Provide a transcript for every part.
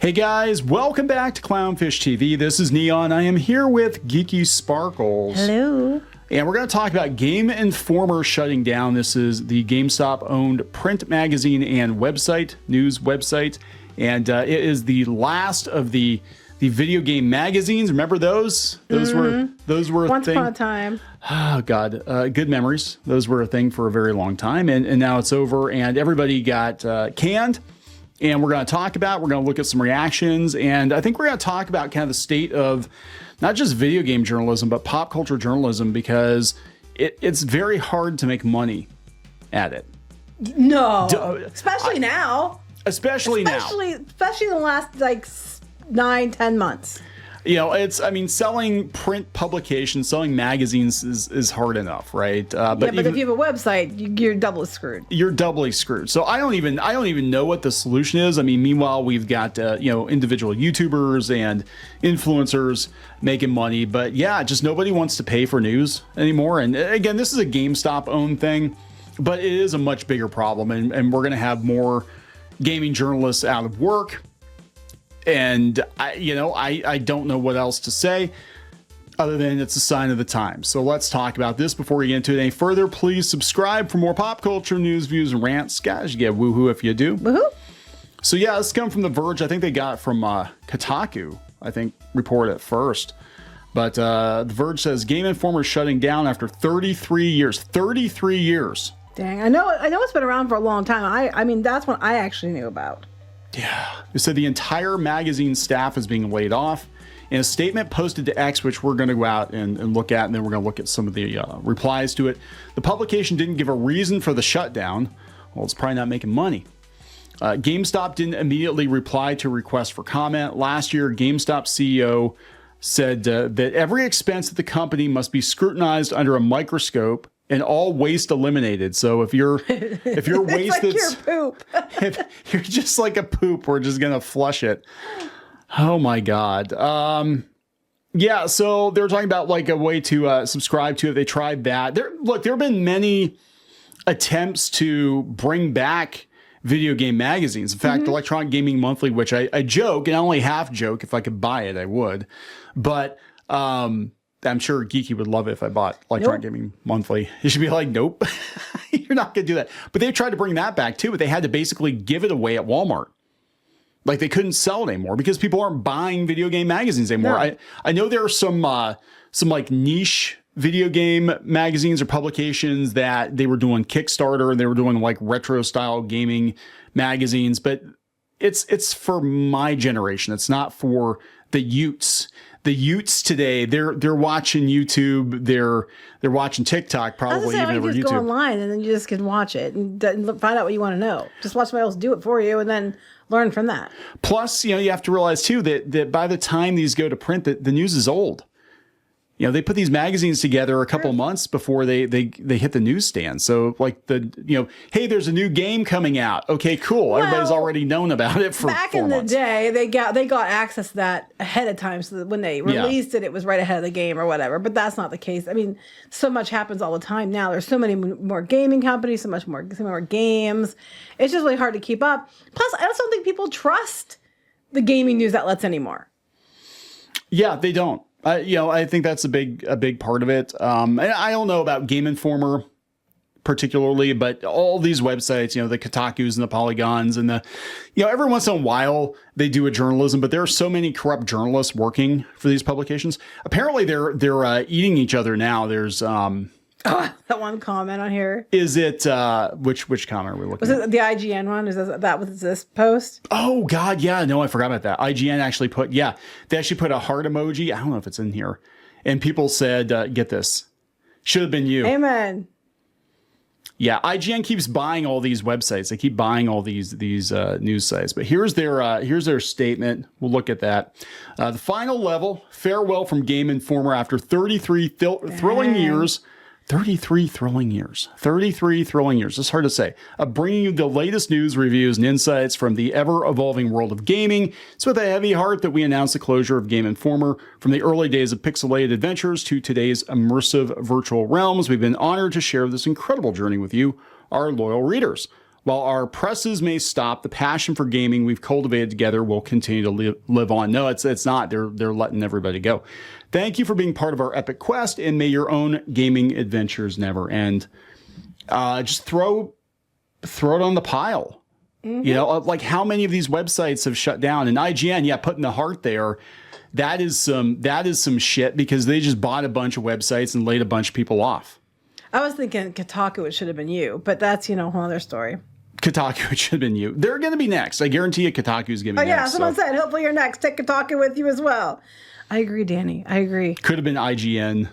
Hey guys, welcome back to Clownfish TV. This is Kneon. I am here with Geeky Sparkles. Hello. And we're going to talk about Game Informer shutting down. This is the GameStop-owned print magazine and website, news website. And it is the last of the video game magazines. Remember those? Those were a Once thing. upon a time. Oh God, good memories. Those were a thing for a very long time, and now it's over. And everybody got canned. And we're going to talk about. We're going to look at some reactions, and I think we're going to talk about kind of the state of not just video game journalism, but pop culture journalism, because it's very hard to make money at it. No, especially now. Especially now. Especially in the last like 9-10 months. You know, I mean, selling print publications, selling magazines is hard enough, right? But if you have a website, you're doubly screwed. You're doubly screwed. So I don't even know what the solution is. I mean, meanwhile, we've got individual YouTubers and influencers making money, but yeah, just nobody wants to pay for news anymore. And again, this is a GameStop owned thing, but it is a much bigger problem, and we're going to have more gaming journalists out of work. And I don't know what else to say other than it's a sign of the times. So let's talk about this before we get into it any further. Please subscribe for more pop culture news, views, and rants. Guys, you get woohoo if you do. Woohoo. So yeah, this comes from The Verge. I think they got it from Kotaku, I think, reported it first. But The Verge says Game Informer shutting down after 33 years. 33 years. Dang, I know it's been around for a long time. I mean, that's what I actually knew about. Yeah. It said the entire magazine staff is being laid off. In a statement posted to X, which we're going to go out and look at, and then we're going to look at some of the replies to it. The publication didn't give a reason for the shutdown. Well, it's probably not making money. GameStop didn't immediately reply to requests for comment. Last year, GameStop CEO said that every expense at the company must be scrutinized under a microscope and all waste eliminated. So if you're waste, like your poop. If you're just like a poop, we're just gonna flush it. Oh my God. Yeah. So they're talking about like a way to subscribe to it. They tried that. There have been many attempts to bring back video game magazines. In fact, Electronic Gaming Monthly, which I joke, and I only half joke, if I could buy it, I would. But I'm sure Geeky would love it if I bought Electronic Gaming Monthly. He should be like, nope, you're not going to do that. But they tried to bring that back too, but they had to basically give it away at Walmart. Like they couldn't sell it anymore because people aren't buying video game magazines anymore. No. I know there are some like niche video game magazines or publications that they were doing Kickstarter and they were doing like retro style gaming magazines, but it's for my generation. It's not for the Utes. The Utes today, they're watching YouTube, they're watching TikTok, probably even over YouTube. You just go online and then you just can watch it and find out what you want to know. Just watch somebody else do it for you and then learn from that. Plus, you have to realize too that by the time these go to print, the news is old. They put these magazines together a couple of months before they hit the newsstand. So like hey, there's a new game coming out. Okay, cool. Well, everybody's already known about it for back 4 in months. the day. They got access to that ahead of time, so that when they released it was right ahead of the game or whatever. But that's not the case. I mean, so much happens all the time now. There's so many more gaming companies, so many more games. It's just really hard to keep up. Plus, I also don't think people trust the gaming news outlets anymore. Yeah, they don't. I think that's a big part of it. And I don't know about Game Informer particularly, but all these websites, the Kotakus and the Polygons and every once in a while they do a journalism, but there are so many corrupt journalists working for these publications. Apparently they're eating each other now. There's that one comment on here. Is it which comment are we looking at? Was it the IGN one? Is that was this post? Oh God, yeah. No, I forgot about that. IGN actually they actually put a heart emoji. I don't know if it's in here. And people said, get this. Should have been you. Amen. Yeah, IGN keeps buying all these websites. They keep buying all these news sites. But here's their statement. We'll look at that. The final level, farewell from Game Informer after 33 thrilling years. 33 thrilling years. 33 thrilling years. It's hard to say. Bringing you the latest news, reviews, and insights from the ever-evolving world of gaming. It's with a heavy heart that we announce the closure of Game Informer. From the early days of pixelated adventures to today's immersive virtual realms, we've been honored to share this incredible journey with you, our loyal readers. While our presses may stop, the passion for gaming we've cultivated together will continue to live on. No, it's not. They're letting everybody go. Thank you for being part of our epic quest, and may your own gaming adventures never end. Just throw it on the pile. You know, like how many of these websites have shut down? And IGN, putting the heart there. That is some shit, because they just bought a bunch of websites and laid a bunch of people off. I was thinking Kotaku, it should have been you, but that's, a whole other story. Kotaku, it should have been you. They're going to be next. I guarantee you Kotaku's going to be next. Yeah, someone said, hopefully you're next. Take Kotaku with you as well. I agree, Danny. I agree. Could have been IGN.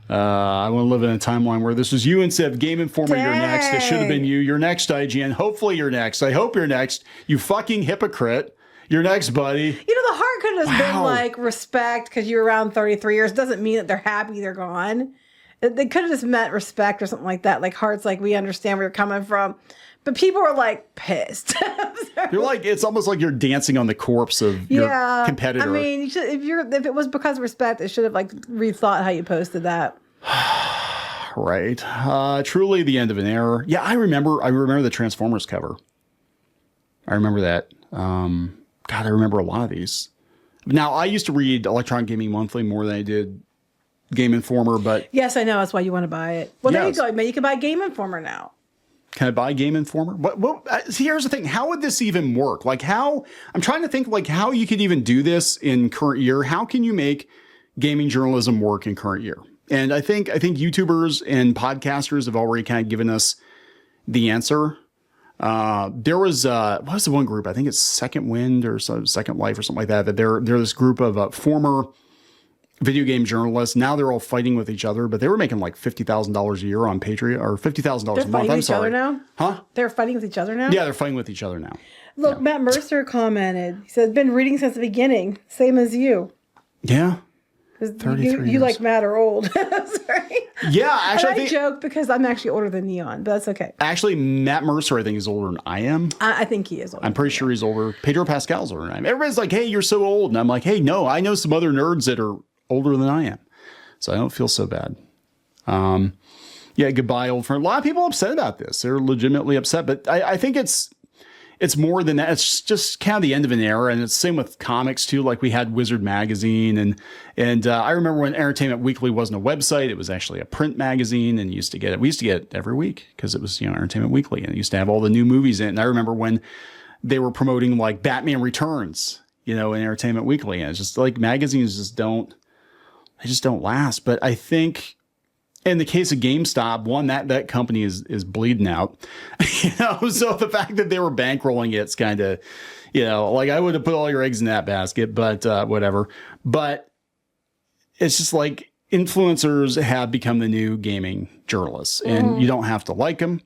I want to live in a timeline where this was you instead of Game Informer. You're next. It should have been you. You're next, IGN. Hopefully you're next. I hope you're next. You fucking hypocrite. You're next, buddy. The heart could have been like respect because you're around 33 years. Doesn't mean that they're happy they're gone. They could have just meant respect or something like that. Like heart's like, we understand where you're coming from. But people are like pissed. You're like, it's almost like you're dancing on the corpse of your competitor. I mean, you should, if it was because of respect, it should have like rethought how you posted that. Right. Truly the end of an era. Yeah, I remember the Transformers cover. I remember that. God, I remember a lot of these. Now, I used to read Electronic Gaming Monthly more than I did Game Informer, but... Yes, I know. That's why you want to buy it. Well, there you go. You can buy Game Informer now. Can I buy Game Informer? See, here's the thing. How would this even work? Like I'm trying to think like how you could even do this in current year. How can you make gaming journalism work in current year? And I think YouTubers and podcasters have already kind of given us the answer. There was, what was the one group? I think it's Second Wind or Second Life or something like that. That they're this group of former video game journalists. Now they're all fighting with each other, but they were making like $50,000 a year on Patreon, or $50,000 a month. I'm sorry. Now? Huh? They're fighting with each other now? Yeah, they're fighting with each other now. Look, Matt Mercer commented. He said, been reading since the beginning. Same as you. Yeah. 33 you like Matt are old. Sorry. Yeah, actually. I joke because I'm actually older than Kneon, but that's okay. Actually, Matt Mercer, I think, is older than I am. I think he is older. I'm pretty sure he's older. Pedro Pascal's older than I am. Everybody's like, hey, you're so old. And I'm like, hey, no, I know some other nerds that are older than I am. So I don't feel so bad. Yeah, goodbye, old friend. A lot of people are upset about this. They're legitimately upset. But I think it's more than that. It's just kind of the end of an era. And it's the same with comics, too. Like we had Wizard Magazine. And I remember when Entertainment Weekly wasn't a website. It was actually a print magazine. And we used to get it every week because it was, Entertainment Weekly. And it used to have all the new movies in it. And I remember when they were promoting like Batman Returns, in Entertainment Weekly. And it's just like magazines just don't last. But I think in the case of GameStop, one, that company is bleeding out. So the fact that they were bankrolling it's kind of, like I would have put all your eggs in that basket, but whatever. But it's just like influencers have become the new gaming journalists, and you don't have to like them.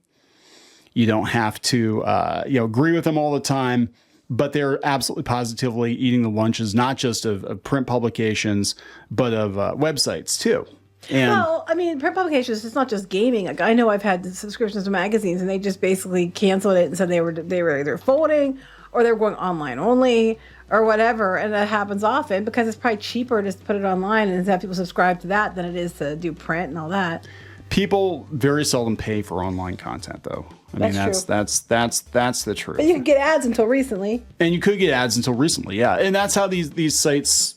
You don't have to, agree with them all the time. But they're absolutely positively eating the lunches, not just of print publications, but of websites too. And well, I mean, print publications, it's not just gaming. Like I know I've had subscriptions to magazines and they just basically canceled it and said they were either folding or they were going online only or whatever. And that happens often because it's probably cheaper to put it online and have people subscribe to that than it is to do print and all that. People very seldom pay for online content, though. I mean, that's the truth. But you could get ads until recently. And you could get ads until recently, yeah. And that's how these sites,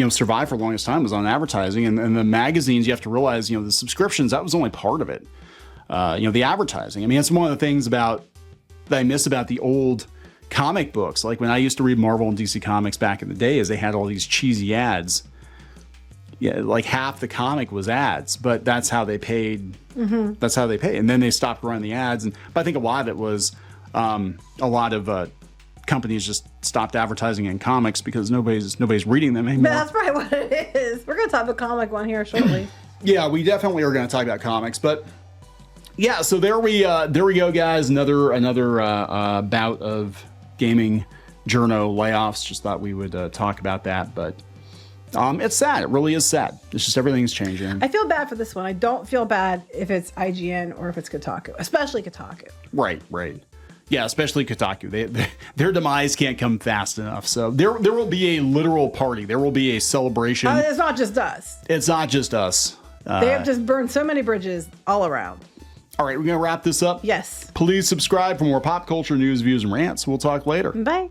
survive for the longest time, was on advertising. And the magazines, you have to realize, the subscriptions, that was only part of it. The advertising. I mean, that's one of the things that I miss about the old comic books. Like when I used to read Marvel and DC Comics back in the day, is they had all these cheesy ads. Yeah, like half the comic was ads, but that's how they paid. Mm-hmm. That's how they pay. And then they stopped running the ads. But I think a lot of it was a lot of companies just stopped advertising in comics because nobody's reading them anymore. But that's probably what it is. We're going to talk about comic one here shortly. Yeah, we definitely are going to talk about comics. But yeah, so there we go, guys. Another bout of gaming journo layoffs. Just thought we would talk about that, but. It's sad. It really is sad. It's just everything's changing. I feel bad for this one. I don't feel bad if it's IGN or if it's Kotaku, especially Kotaku. Right. Yeah, especially Kotaku. Their demise can't come fast enough. So there will be a literal party. There will be a celebration. It's not just us. It's not just us. They have just burned so many bridges all around. All right, we're going to wrap this up. Yes. Please subscribe for more pop culture news, views, and rants. We'll talk later. Bye.